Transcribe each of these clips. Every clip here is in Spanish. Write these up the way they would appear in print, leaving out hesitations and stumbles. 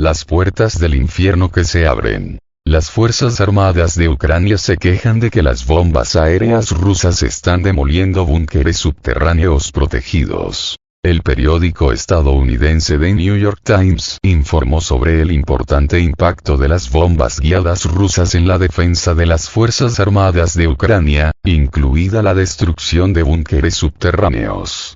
Las puertas del infierno que se abren. Las Fuerzas Armadas de Ucrania se quejan de que las bombas aéreas rusas están demoliendo búnkeres subterráneos protegidos. El periódico estadounidense The New York Times informó sobre el importante impacto de las bombas guiadas rusas en la defensa de las Fuerzas Armadas de Ucrania, incluida la destrucción de búnkeres subterráneos.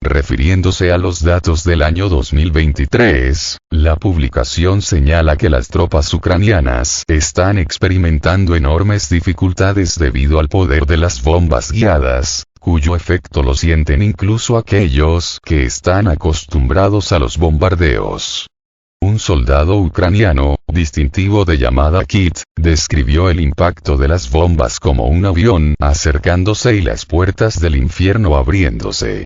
Refiriéndose a los datos del año 2023, la publicación señala que las tropas ucranianas están experimentando enormes dificultades debido al poder de las bombas guiadas, cuyo efecto lo sienten incluso aquellos que están acostumbrados a los bombardeos. Un soldado ucraniano, distintivo de llamada Kit, describió el impacto de las bombas como un avión acercándose y las puertas del infierno abriéndose.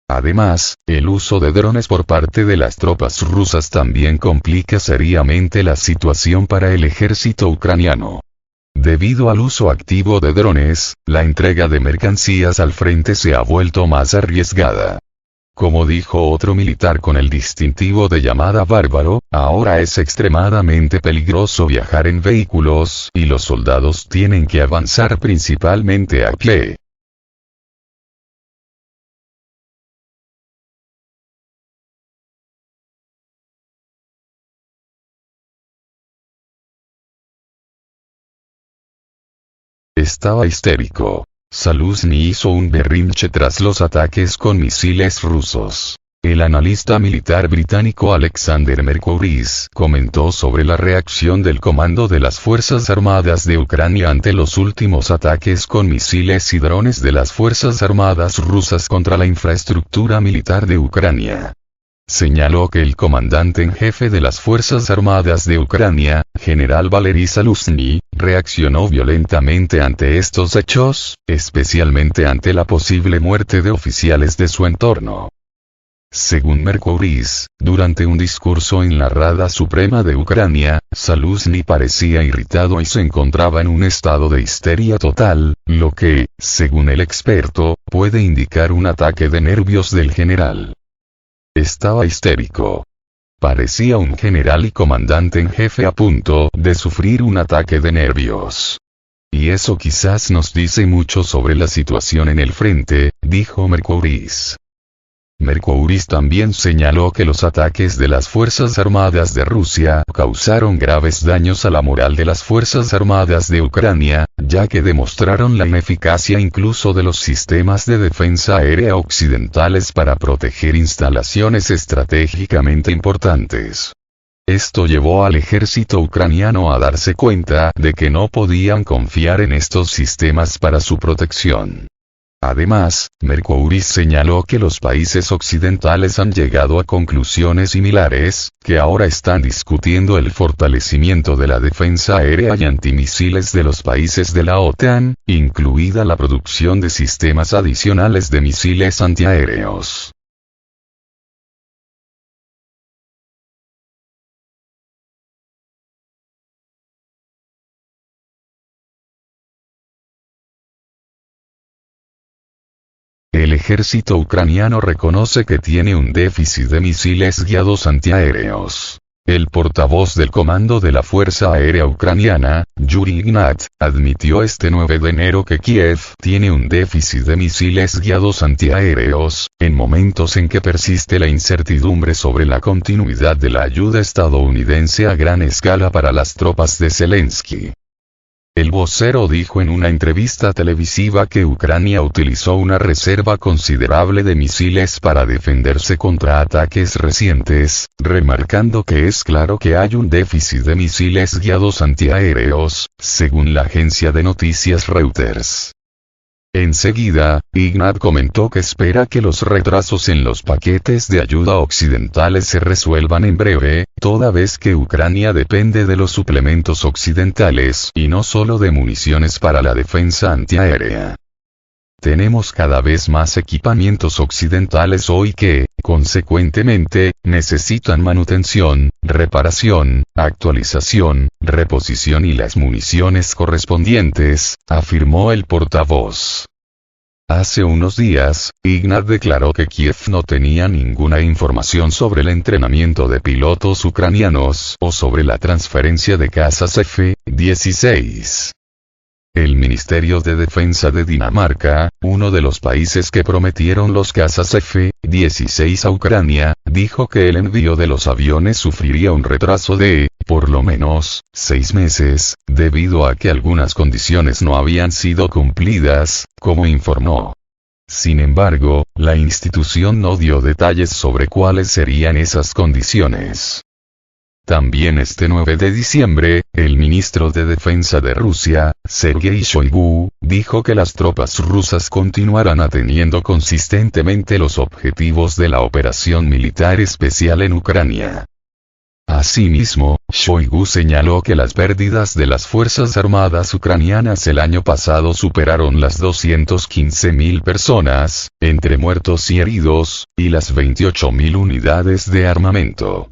Además, el uso de drones por parte de las tropas rusas también complica seriamente la situación para el ejército ucraniano. Debido al uso activo de drones, la entrega de mercancías al frente se ha vuelto más arriesgada. Como dijo otro militar con el distintivo de llamada Bárbaro, ahora es extremadamente peligroso viajar en vehículos y los soldados tienen que avanzar principalmente a pie. Estaba histérico. Zaluzny hizo un berrinche tras los ataques con misiles rusos. El analista militar británico Alexander Mercouris comentó sobre la reacción del comando de las Fuerzas Armadas de Ucrania ante los últimos ataques con misiles y drones de las Fuerzas Armadas rusas contra la infraestructura militar de Ucrania. Señaló que el comandante en jefe de las Fuerzas Armadas de Ucrania, general Valery Zaluzny, reaccionó violentamente ante estos hechos, especialmente ante la posible muerte de oficiales de su entorno. Según Mercouris, durante un discurso en la Rada Suprema de Ucrania, Zaluzny parecía irritado y se encontraba en un estado de histeria total, lo que, según el experto, puede indicar un ataque de nervios del general. Estaba histérico. Parecía un general y comandante en jefe a punto de sufrir un ataque de nervios. Y eso quizás nos dice mucho sobre la situación en el frente, dijo Mercouris. Mercouris también señaló que los ataques de las Fuerzas Armadas de Rusia causaron graves daños a la moral de las Fuerzas Armadas de Ucrania, ya que demostraron la ineficacia incluso de los sistemas de defensa aérea occidentales para proteger instalaciones estratégicamente importantes. Esto llevó al ejército ucraniano a darse cuenta de que no podían confiar en estos sistemas para su protección. Además, Mercouris señaló que los países occidentales han llegado a conclusiones similares, que ahora están discutiendo el fortalecimiento de la defensa aérea y antimisiles de los países de la OTAN, incluida la producción de sistemas adicionales de misiles antiaéreos. El ejército ucraniano reconoce que tiene un déficit de misiles guiados antiaéreos. El portavoz del comando de la Fuerza Aérea Ucraniana, Yuri Ignat, admitió este 9 de enero que Kiev tiene un déficit de misiles guiados antiaéreos, en momentos en que persiste la incertidumbre sobre la continuidad de la ayuda estadounidense a gran escala para las tropas de Zelensky. El vocero dijo en una entrevista televisiva que Ucrania utilizó una reserva considerable de misiles para defenderse contra ataques recientes, remarcando que es claro que hay un déficit de misiles guiados antiaéreos, según la agencia de noticias Reuters. Enseguida, Ignat comentó que espera que los retrasos en los paquetes de ayuda occidentales se resuelvan en breve, toda vez que Ucrania depende de los suplementos occidentales y no solo de municiones para la defensa antiaérea. Tenemos cada vez más equipamientos occidentales hoy que, consecuentemente, necesitan manutención, reparación, actualización, reposición y las municiones correspondientes, afirmó el portavoz. Hace unos días, Ignat declaró que Kiev no tenía ninguna información sobre el entrenamiento de pilotos ucranianos o sobre la transferencia de cazas F-16. El Ministerio de Defensa de Dinamarca, uno de los países que prometieron los cazas F-16 a Ucrania, dijo que el envío de los aviones sufriría un retraso de, por lo menos, 6 meses, debido a que algunas condiciones no habían sido cumplidas, como informó. Sin embargo, la institución no dio detalles sobre cuáles serían esas condiciones. También este 9 de diciembre, el ministro de Defensa de Rusia, Sergei Shoigu, dijo que las tropas rusas continuarán atendiendo consistentemente los objetivos de la operación militar especial en Ucrania. Asimismo, Shoigu señaló que las pérdidas de las Fuerzas Armadas ucranianas el año pasado superaron las 215.000 personas, entre muertos y heridos, y las 28.000 unidades de armamento.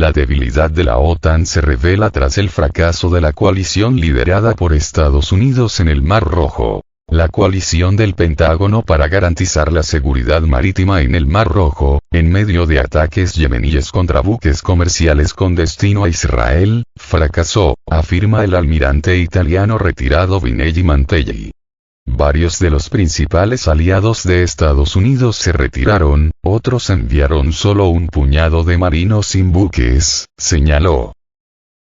La debilidad de la OTAN se revela tras el fracaso de la coalición liderada por Estados Unidos en el Mar Rojo. La coalición del Pentágono para garantizar la seguridad marítima en el Mar Rojo, en medio de ataques yemeníes contra buques comerciales con destino a Israel, fracasó, afirma el almirante italiano retirado Vinelli Mantelli. Varios de los principales aliados de Estados Unidos se retiraron, otros enviaron solo un puñado de marinos sin buques, señaló.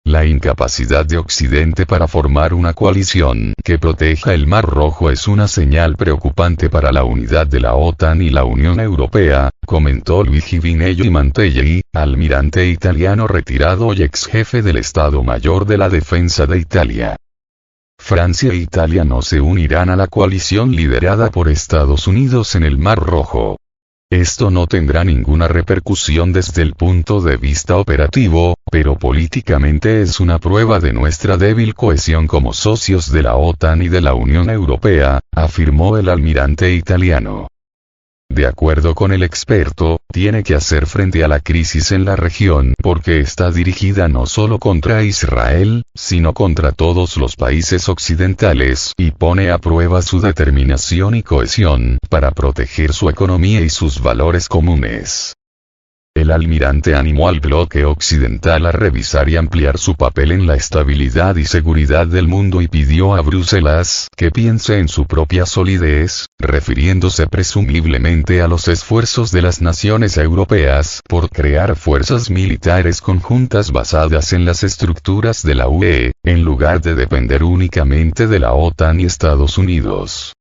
La incapacidad de Occidente para formar una coalición que proteja el Mar Rojo es una señal preocupante para la unidad de la OTAN y la Unión Europea, comentó Luigi Vinelli Mantelli, almirante italiano retirado y ex jefe del Estado Mayor de la Defensa de Italia. Francia e Italia no se unirán a la coalición liderada por Estados Unidos en el Mar Rojo. Esto no tendrá ninguna repercusión desde el punto de vista operativo, pero políticamente es una prueba de nuestra débil cohesión como socios de la OTAN y de la Unión Europea, afirmó el almirante italiano. De acuerdo con el experto, tiene que hacer frente a la crisis en la región porque está dirigida no solo contra Israel, sino contra todos los países occidentales y pone a prueba su determinación y cohesión para proteger su economía y sus valores comunes. El almirante animó al bloque occidental a revisar y ampliar su papel en la estabilidad y seguridad del mundo y pidió a Bruselas que piense en su propia solidez, refiriéndose presumiblemente a los esfuerzos de las naciones europeas por crear fuerzas militares conjuntas basadas en las estructuras de la UE, en lugar de depender únicamente de la OTAN y Estados Unidos.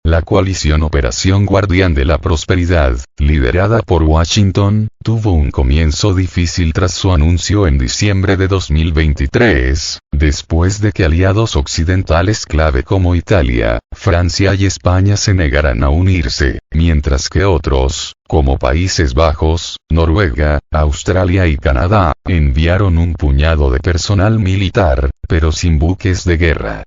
La coalición Operación Guardián de la Prosperidad, liderada por Washington, tuvo un comienzo difícil tras su anuncio en diciembre de 2023, después de que aliados occidentales clave como Italia, Francia y España se negaran a unirse, mientras que otros, como Países Bajos, Noruega, Australia y Canadá, enviaron un puñado de personal militar, pero sin buques de guerra.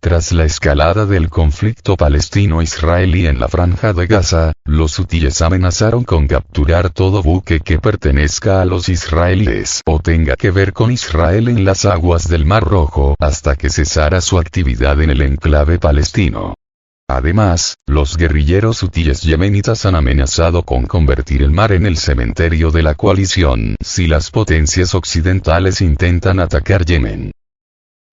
Tras la escalada del conflicto palestino-israelí en la Franja de Gaza, los hutíes amenazaron con capturar todo buque que pertenezca a los israelíes o tenga que ver con Israel en las aguas del Mar Rojo hasta que cesara su actividad en el enclave palestino. Además, los guerrilleros hutíes yemenitas han amenazado con convertir el mar en el cementerio de la coalición si las potencias occidentales intentan atacar Yemen.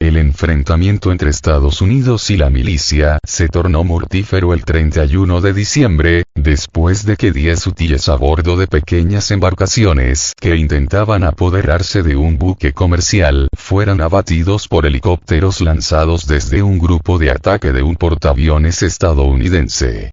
El enfrentamiento entre Estados Unidos y la milicia se tornó mortífero el 31 de diciembre, después de que 10 hutíes a bordo de pequeñas embarcaciones que intentaban apoderarse de un buque comercial fueran abatidos por helicópteros lanzados desde un grupo de ataque de un portaaviones estadounidense.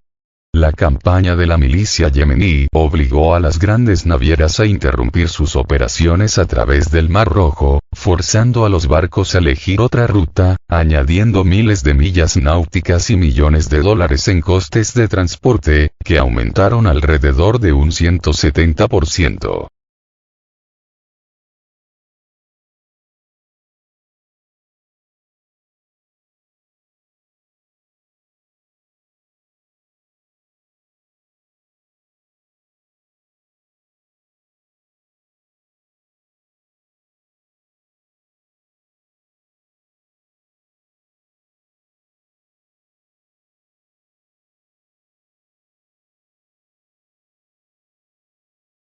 La campaña de la milicia yemení obligó a las grandes navieras a interrumpir sus operaciones a través del Mar Rojo, forzando a los barcos a elegir otra ruta, añadiendo miles de millas náuticas y millones de dólares en costes de transporte, que aumentaron alrededor de un 170%.